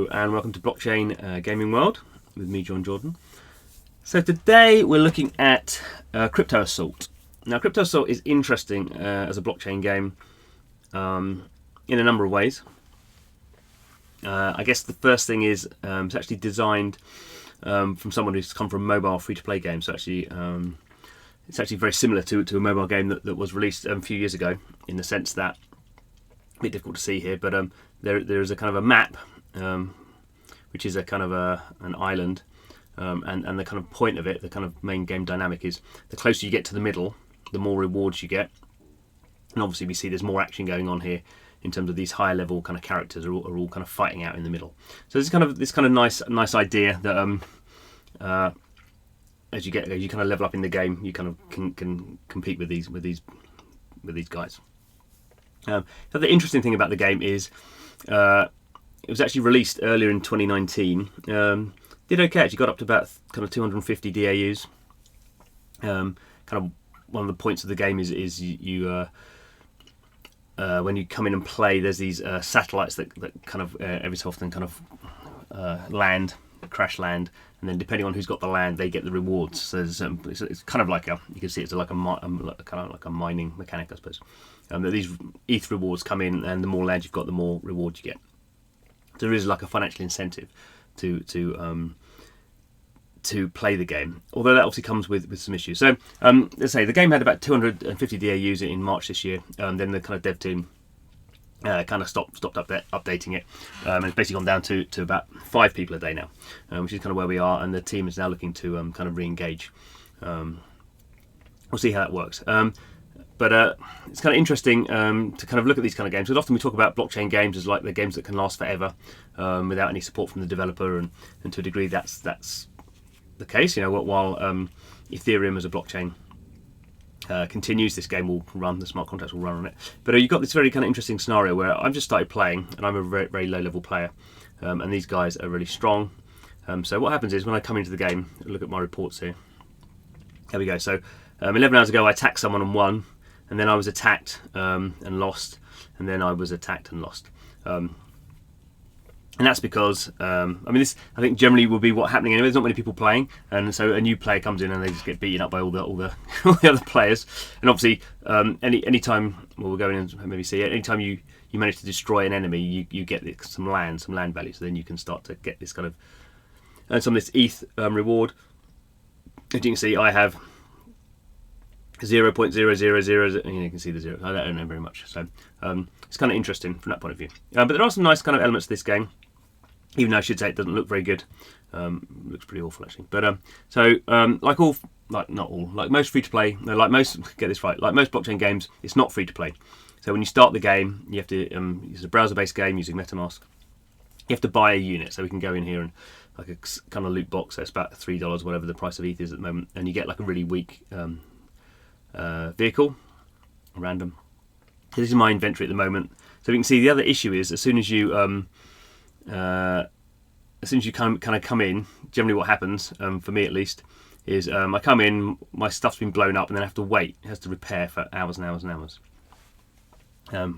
Hello and welcome to Blockchain Gaming World with me, Jon Jordan. So today we're looking at CryptoAssault. Now CryptoAssault is interesting as a blockchain game in a number of ways. I guess the first thing is it's actually designed from someone who's come from mobile free-to-play games. So actually it's actually very similar to a mobile game that was released a few years ago, in the sense that, a bit difficult to see here, but there is a kind of a map which is a kind of an island, and the kind of point of it, the kind of main game dynamic is the closer you get to the middle, the more rewards you get. And obviously we see there's more action going on here in terms of these higher level kind of characters are all kind of fighting out in the middle. So this kind of nice idea that as you kind of level up in the game, you kind of can compete with these guys. So the interesting thing about the game is it was actually released earlier in 2019. Did okay, actually got up to about kind of 250 DAUs. Kind of one of the points of the game is you when you come in and play, there's these satellites that kind of every so often kind of crash land, and then depending on who's got the land, they get the rewards. So there's, it's kind of like you can see it's like a mining mechanic, I suppose. That these ETH rewards come in, and the more land you've got, the more rewards you get. So there is like a financial incentive to play the game, although that obviously comes with some issues. So let's say the game had about 250 DAUs in March this year. Then the kind of dev team kind of stopped updating it, and it's basically gone down to about 5 people a day now, which is kind of where we are, and the team is now looking to kind of re-engage. We'll see how that works. But it's kind of interesting to kind of look at these kind of games, because often we talk about blockchain games as like the games that can last forever without any support from the developer, and to a degree that's the case. You know, while Ethereum as a blockchain continues, this game will run, the smart contracts will run on it. But you've got this very kind of interesting scenario where I've just started playing, and I'm a very, very low level player, and these guys are really strong. So what happens is when I come into the game, look at my reports here. There we go. So 11 hours ago I attacked someone and won, and then I was attacked and lost, and then I was attacked and lost. And that's because, I mean, this I think generally will be what's happening anyway. There's not many people playing, and so a new player comes in and they just get beaten up by all the all the other players. And obviously, any time, well, we'll go in and maybe see it. Anytime you manage to destroy an enemy, you get some land value. So then you can start to get this kind of and some of this ETH reward. As you can see, I have 0.000, and you can see the zero. I don't know very much, so it's kind of interesting from that point of view. But there are some nice kind of elements to this game, even though I should say it doesn't look very good. Looks pretty awful actually. But like most free-to-play, like most, get this right, like most blockchain games, it's not free-to-play. So when you start the game, you have to use a browser-based game using MetaMask. You have to buy a unit, so we can go in here and like a kind of loot box. So it's about $3, whatever the price of ETH is at the moment, and you get like a really weak vehicle, random. So this is my inventory at the moment. So we can see the other issue is as soon as you kind of come in, generally what happens, for me at least, is I come in, my stuff's been blown up, and then I have to wait. It has to repair for hours and hours and hours,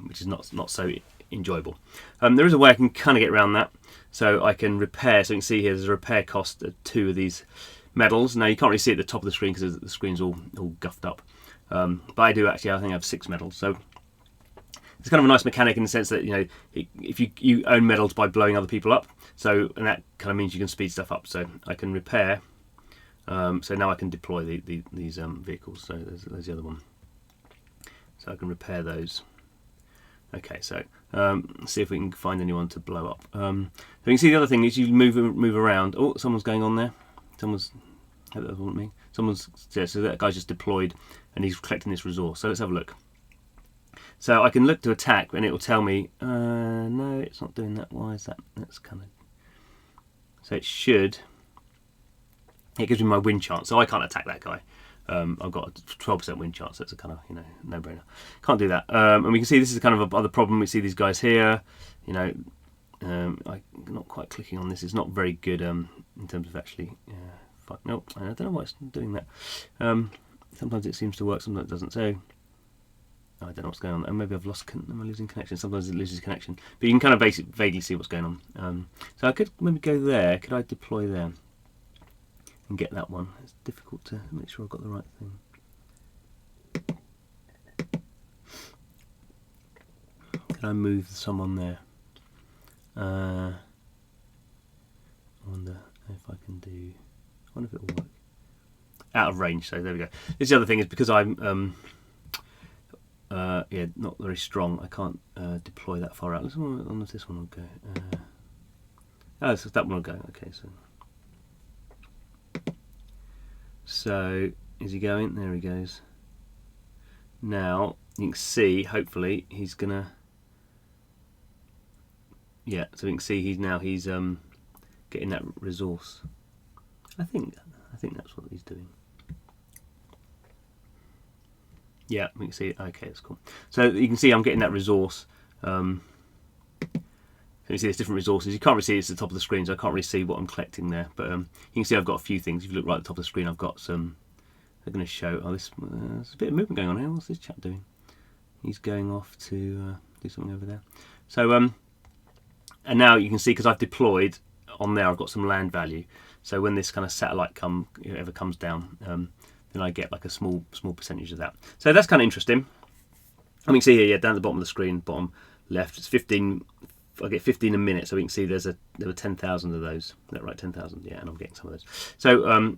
which is not so enjoyable. There is a way I can kind of get around that. So I can repair. So you can see here there's a repair cost of 2 of these medals. Now you can't really see at the top of the screen because the screen's all guffed up. But I do actually, I think I have 6 medals. So it's kind of a nice mechanic in the sense that, you know, if you own medals by blowing other people up, and that kind of means you can speed stuff up. So I can repair. So now I can deploy these vehicles. So there's the other one. So I can repair those. Okay, so let's see if we can find anyone to blow up. So you can see the other thing is you move around. Oh, someone's going on there. I hope that wasn't me. So that guy's just deployed and he's collecting this resource. So let's have a look. So I can look to attack and it will tell me, no, it's not doing that. Why is that? That's kind of. So it gives me my win chance. So I can't attack that guy. I've got a 12% win chance. That's a kind of, you know, no-brainer. Can't do that. And we can see this is kind of other problem. We see these guys here. You know, I'm not quite clicking on this. It's not very good in terms of actually. Nope, I don't know why it's doing that. Sometimes it seems to work, sometimes it doesn't. So I don't know what's going on. And maybe I've lost. Am I losing connection? Sometimes it loses connection, but you can kind of vaguely see what's going on. So I could maybe go there. Could I deploy there and get that one? It's difficult to make sure I've got the right thing. Can I move someone there? I wonder if I can do. I wonder if it will work. Out of range. So there we go. This is the other thing is because I'm yeah, not very strong. I can't deploy that far out. Let's see if this one will go. Oh, so that one will go. Okay, so is he going? There he goes. Now you can see. Hopefully, he's gonna. Yeah, so we can see he's getting that resource. I think that's what he's doing. Yeah, we can see. Okay, that's cool. So you can see I'm getting that resource. So you see there's different resources. You can't really see it's at the top of the screen, so I can't really see what I'm collecting there. But you can see I've got a few things. If you look right at the top of the screen, I've got some. They're going to show. Oh, there's a bit of movement going on here. What's this chap doing? He's going off to do something over there. So and now you can see because I've deployed on there, I've got some land value. So when this kind of satellite ever comes down, then I get like a small percentage of that. So that's kind of interesting. I mean, see here, yeah, down at the bottom of the screen, bottom left, it's 15. I get 15 a minute, so we can see there were 10,000 of those. Is that right? 10,000, yeah, and I'm getting some of those. So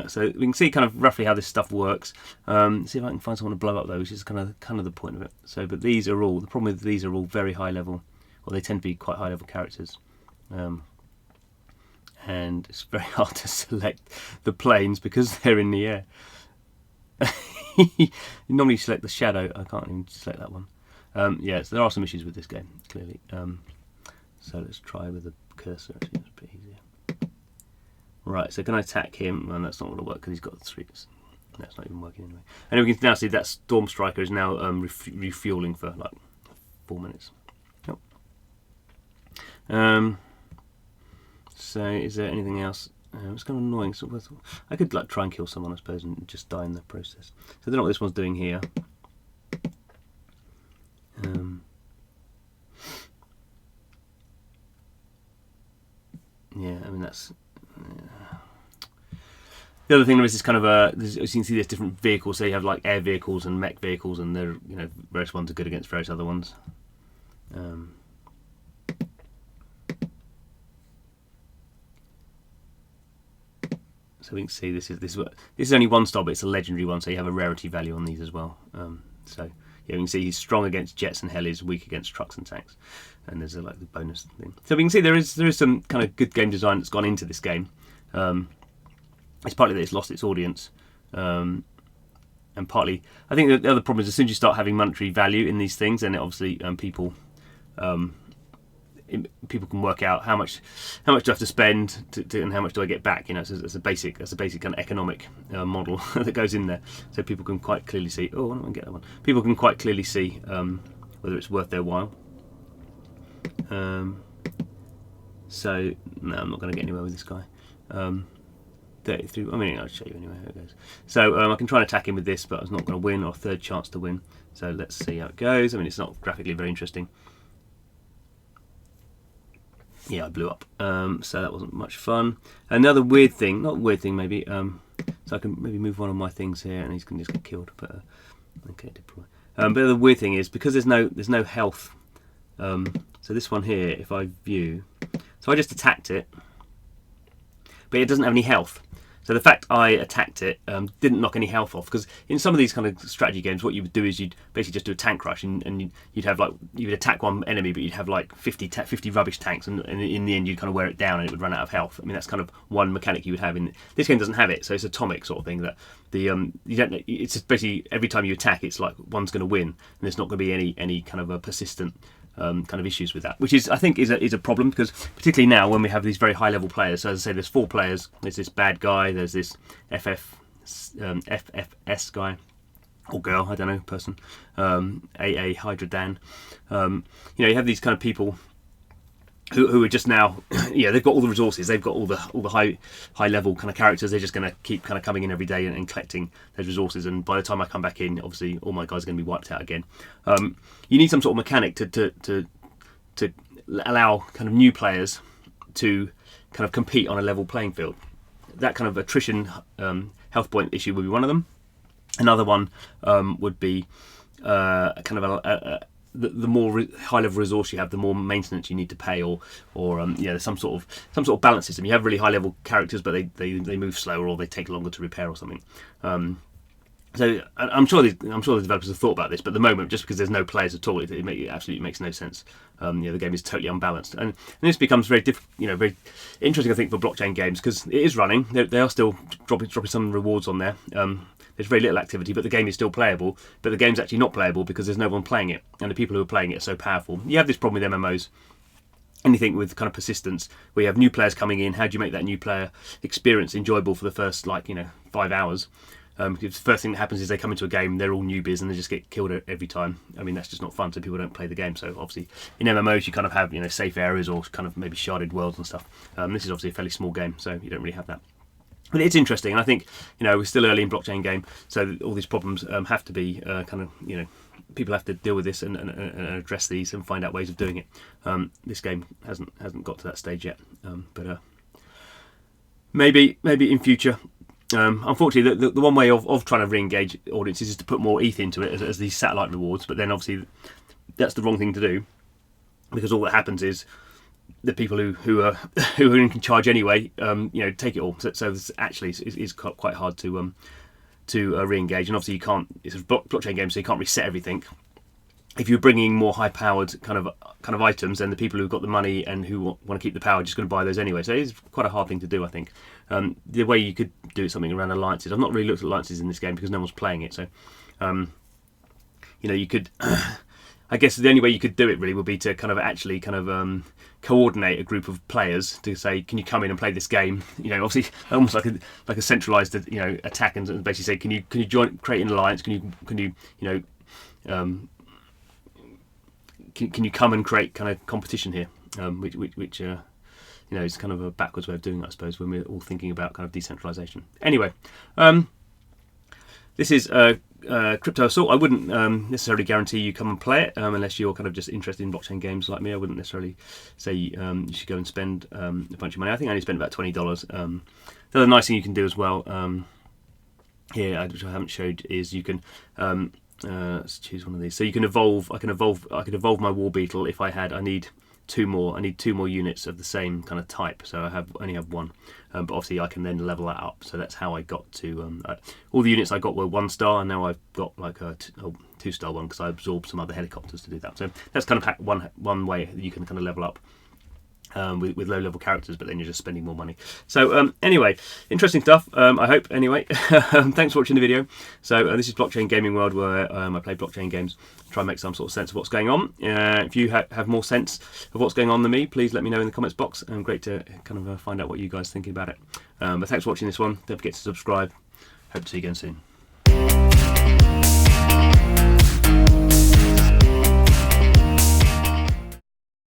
so we can see kind of roughly how this stuff works. See if I can find someone to blow up though, which is kind of the point of it. So, but these are all the problem with these are all very high level, or they tend to be quite high level characters. And it's very hard to select the planes because they're in the air. You normally select the shadow. I can't even select that one. Yeah, so there are some issues with this game, clearly. So let's try with the cursor. Actually, that's pretty easier. Right, so can I attack him? Well, that's not going to work because he's got the streaks. That's not even working anyway. And we can now see that Storm Striker is now refueling for like 4 minutes. Yep. So is there anything else? It's kind of annoying. So I could like try and kill someone, I suppose, and just die in the process. So I don't know what this one's doing here. Yeah, I mean that's. The other thing there is this kind of as you can see, there's different vehicles. So you have like air vehicles and mech vehicles, and they're various ones are good against various other ones. So we can see this is only one star, but it's a legendary one, so you have a rarity value on these as well. So yeah, we can see he's strong against jets and helis, weak against trucks and tanks, and there's like the bonus thing. So we can see there is some kind of good game design that's gone into this game. It's partly that it's lost its audience, and partly I think the other problem is as soon as you start having monetary value in these things, then obviously people can work out how much do I have to spend and how much do I get back. It's a basic kind of economic model that goes in there, so people can quite clearly see. Oh, I don't want to get that one. People can quite clearly see whether it's worth their while. So no, I'm not going to get anywhere with this guy. 33. I mean, I'll show you anyway how it goes. So I can try and attack him with this, but I was not going to win, or third chance to win. So let's see how it goes. I mean, it's not graphically very interesting. Yeah, I blew up. So that wasn't much fun. Another weird thing, not weird thing maybe. So I can maybe move one of my things here, and he's going to just get killed. But okay, deploy. But the weird thing is because there's no health. So this one here, if I view, so I just attacked it, but it doesn't have any health. So the fact I attacked it didn't knock any health off, because in some of these kind of strategy games, what you would do is you'd basically just do a tank rush, and you'd have like you would attack one enemy, but you'd have like 50 rubbish tanks, and in the end you'd kind of wear it down, and it would run out of health. I mean, that's kind of one mechanic you would have in this game. Doesn't have it, so it's atomic sort of thing. That the you don't. It's just basically every time you attack, it's like one's going to win, and there's not going to be any kind of a persistent. Kind of issues with that, which is I think is a problem, because particularly now when we have these very high level players. So as I say, there's 4 players. There's this bad guy. There's this FFS guy or girl, I don't know, person. AA Hydra Dan. You have these kind of people who are just now, yeah, they've got all the resources, they've got all the high level kind of characters. They're just going to keep kind of coming in every day and collecting those resources. And by the time I come back in, obviously all my guys are going to be wiped out again. You need some sort of mechanic to allow kind of new players to kind of compete on a level playing field. That kind of attrition health point issue would be one of them. Another one would be kind of the more high level resource you have, the more maintenance you need to pay, or yeah, there's some sort of balance system. You have really high level characters, but they move slower, or they take longer to repair, or something. So I'm sure the developers have thought about this, but at the moment, just because there's no players at all, it absolutely makes no sense. The game is totally unbalanced, and this becomes very very interesting, I think, for blockchain games, because it is running. They are still dropping some rewards on there. There's very little activity, but the game is still playable. But the game's actually not playable because there's no one playing it, and the people who are playing it are so powerful. You have this problem with MMOs. Anything with kind of persistence, where you have new players coming in. How do you make that new player experience enjoyable for the first 5 hours? Because the first thing that happens is they come into a game, they're all newbies, and they just get killed every time. I mean, that's just not fun, so people don't play the game. So obviously, in MMOs, you kind of have safe areas, or kind of maybe sharded worlds and stuff. This is obviously a fairly small game, so you don't really have that. But it's interesting, and I think we're still early in blockchain game, so all these problems have to be people have to deal with this and address these and find out ways of doing it. This game hasn't got to that stage yet, but maybe in future. Unfortunately, the one way of trying to re-engage audiences is to put more ETH into it as these satellite rewards, but then obviously that's the wrong thing to do, because all that happens is the people who are in charge anyway, take it all. So this actually is quite hard to re-engage, and obviously you can't. It's a blockchain game, so you can't reset everything. If you're bringing more high-powered kind of items, then the people who've got the money and who want to keep the power are just going to buy those anyway. So it is quite a hard thing to do, I think. The way you could do something around alliances, I've not really looked at alliances in this game because no one's playing it. So, you could. I guess the only way you could do it really would be to actually coordinate a group of players to say, can you come in and play this game? Obviously almost like a centralized attack, and basically say, can you join, create an alliance? Can you come and create kind of competition here? Which is kind of a backwards way of doing it, I suppose, when we're all thinking about kind of decentralization. Anyway, this is CryptoAssault. I wouldn't necessarily guarantee you come and play it unless you're kind of just interested in blockchain games like me. I wouldn't necessarily say you should go and spend a bunch of money. I think I only spent about $20. The other nice thing you can do as well here, which I haven't showed, is you can let's choose one of these. So you can evolve. I could evolve my war beetle if I need two more. I need 2 more units of the same kind of type. So I only have 1, but obviously I can then level that up. So that's how I got to all the units I got were 1-star, and now I've got like a 2-star one because I absorbed some other helicopters to do that. So that's kind of one way that you can kind of level up. With low-level characters, but then you're just spending more money. So anyway, interesting stuff, I hope. Anyway, thanks for watching the video. So this is Blockchain Gaming World, where I play blockchain games, try and make some sort of sense of what's going on. If you have more sense of what's going on than me, please let me know in the comments box. Great to kind of find out what you guys are thinking about it. But thanks for watching this one. Don't forget to subscribe. Hope to see you again soon.